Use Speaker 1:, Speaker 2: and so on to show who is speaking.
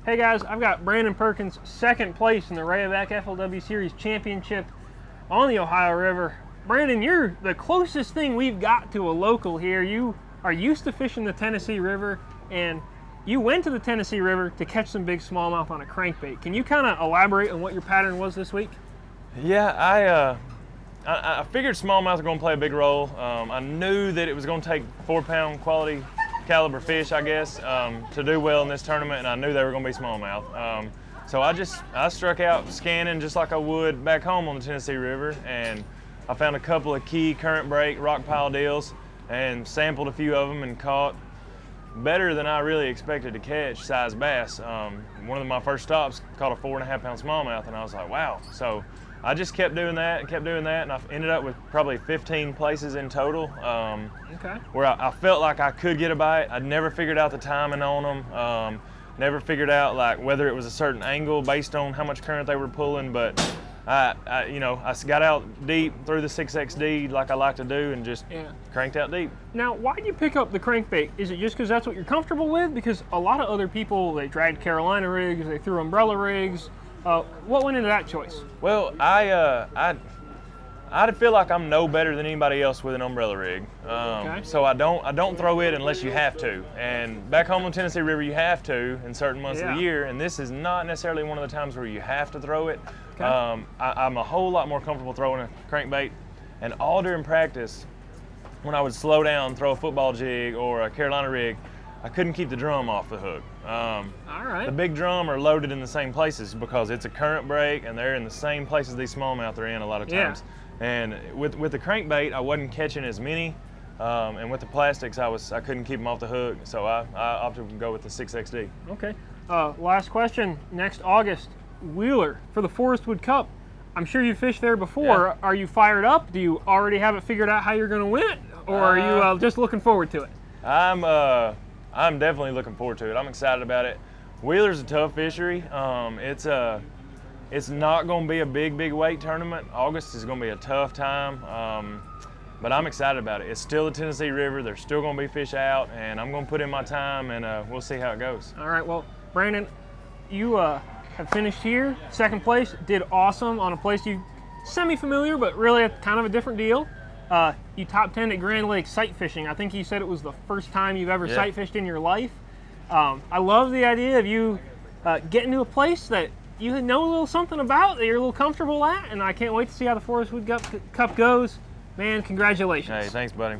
Speaker 1: Hey guys, I've got Brandon Perkins, second place in the Rayovac FLW Series Championship on the Ohio River. Brandon, you're the closest thing we've got to a local here. You are used to fishing the Tennessee River, and you went to the Tennessee River to catch some big smallmouth on a crankbait. Can you kind of elaborate on what your pattern was this week?
Speaker 2: Yeah, I figured smallmouth were going to play a big role. I knew that it was going to take 4-pound quality caliber fish, I guess, to do well in this tournament, and I knew they were going to be smallmouth. So I struck out scanning just like I would back home on the Tennessee River, and I found a couple of key current break rock pile deals and sampled a few of them and caught better than I really expected to catch size bass. One of my first stops caught a 4.5-pound smallmouth, and I was like, wow. So I just kept doing that and kept doing that, and I ended up with probably 15 places in total, where I felt like I could get a bite. I'd never figured out the timing on them, never figured out like whether it was a certain angle based on how much current they were pulling, but I got out deep through the 6XD like I like to do and just cranked out deep.
Speaker 1: Now, why did you pick up the crankbait? Is it just because that's what you're comfortable with? Because a lot of other people, they dragged Carolina rigs, they threw umbrella rigs. What went into that choice?
Speaker 2: Well, I feel like I'm no better than anybody else with an umbrella rig. So I don't throw it unless you have to. And back home on Tennessee River, you have to in certain months of the year. And this is not necessarily one of the times where you have to throw it. I'm a whole lot more comfortable throwing a crankbait. And all during practice, when I would slow down, throw a football jig or a Carolina rig, I couldn't keep the drum off the hook. The big drum are loaded in the same places because it's a current break and they're in the same places these smallmouth are in a lot of times. And with the crankbait, I wasn't catching as many, and with the plastics, I couldn't keep them off the hook, so I opted to go with the 6XD.
Speaker 1: Okay. Last question. Next August, Wheeler for the Forest Wood Cup. I'm sure you fished there before. Yeah. Are you fired up? Do you already have it figured out how you're going to win it, or are you just looking forward to it?
Speaker 2: I'm definitely looking forward to it. I'm excited about it. Wheeler's a tough fishery. It's not going to be a big weight tournament. August is going to be a tough time, but I'm excited about it. It's still the Tennessee River. There's still going to be fish out, and I'm going to put in my time, and we'll see how it goes. All
Speaker 1: right. Well, Brandon, you have finished here, second place. Did awesome on a place you semi-familiar, but really kind of a different deal. You top 10 at Grand Lake sight fishing. I think you said it was the first time you've ever sight fished in your life. I love the idea of you getting to a place that you know a little something about, that you're a little comfortable at, and I can't wait to see how the Forest Wood Cup goes. Man, congratulations.
Speaker 2: Hey, thanks, buddy.